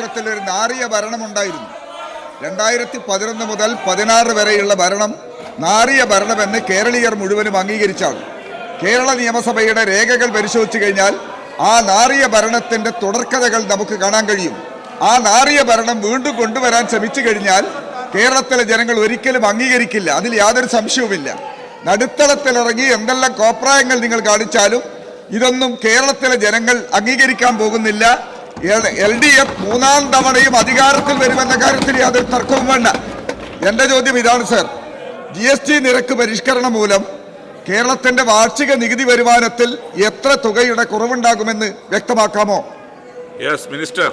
ചരിത്രത്തിൽ ഒരു നാറിയ ഭരണമുണ്ടായിരുന്നു. 2011 മുതൽ 16 വരെയുള്ള ഭരണം നാറിയ ഭരണമെന്ന് കേരളീയർ മുഴുവനും അംഗീകരിച്ചാണ്. കേരള നിയമസഭയുടെ രേഖകൾ പരിശോധിച്ചു കഴിഞ്ഞാൽ ആ നാറിയ ഭരണത്തിൻ്റെ തുടർക്കഥകൾ നമുക്ക് കാണാൻ കഴിയും. ആ നാറിയ ഭരണം വീണ്ടും കൊണ്ടുവരാൻ ശ്രമിച്ചു കഴിഞ്ഞാൽ കേരളത്തിലെ ജനങ്ങൾ ഒരിക്കലും അംഗീകരിക്കില്ല, അതിൽ യാതൊരു സംശയവുമില്ല. നടുത്തളത്തിലിറങ്ങി എന്തെല്ലാം കോപ്രായങ്ങൾ നിങ്ങൾ കാണിച്ചാലും ഇതൊന്നും കേരളത്തിലെ ജനങ്ങൾ അംഗീകരിക്കാൻ പോകുന്നില്ല. LDF 3ാം തവണയും അധികാരത്തിൽ വരുമെന്ന കാര്യത്തിൽ യാതൊരു തർക്കവും വേണ്ട. എൻ്റെ ചോദ്യം ഇതാണ് സർ, GST നിരക്ക് പരിഷ്കരണം മൂലം കേരളത്തിൻ്റെ വാർഷിക നികുതി വരുമാനത്തിൽ എത്ര തുകയുടെ കുറവുണ്ടാകുമെന്ന് വ്യക്തമാക്കാമോ? Yes minister.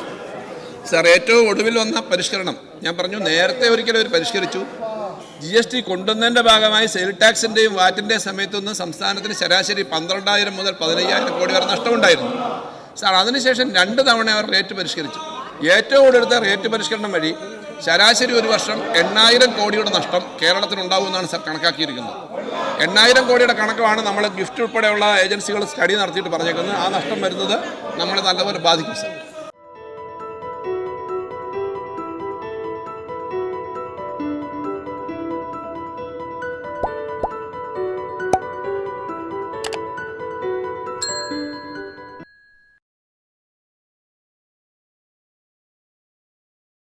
സാർ, ഏറ്റവും ഒടുവിൽ വന്ന പരിഷ്കരണം ഞാൻ പറഞ്ഞു, നേരത്തെ ഒരിക്കലും അവർ പരിഷ്കരിച്ചു. GST കൊണ്ടുവന്നതിൻ്റെ ഭാഗമായി സെയിൽ ടാക്സിൻ്റെയും വാറ്റിൻ്റെയും സമയത്തൊന്നും സംസ്ഥാനത്തിന് ശരാശരി 12,000 മുതൽ 15,000 കോടി വരെ നഷ്ടമുണ്ടായിരുന്നു. സാർ, അതിനുശേഷം 2 തവണ അവർ റേറ്റ് പരിഷ്കരിച്ചു. ഏറ്റവും കൂടുതൽ റേറ്റ് പരിഷ്കരണം വഴി ശരാശരി ഒരു വർഷം 8,000 കോടിയുടെ നഷ്ടം കേരളത്തിനുണ്ടാവുമെന്നാണ് സാർ കണക്കാക്കിയിരിക്കുന്നത്. 8,000 കോടിയുടെ കണക്കാണ് നമ്മൾ ഗിഫ്റ്റ് ഉൾപ്പെടെയുള്ള ഏജൻസികൾ സ്റ്റഡി നടത്തിയിട്ട് പറഞ്ഞേക്കുന്നത്. ആ നഷ്ടം വരുന്നത് നമ്മളെ നല്ലപോലെ ബാധിക്കും സാർ.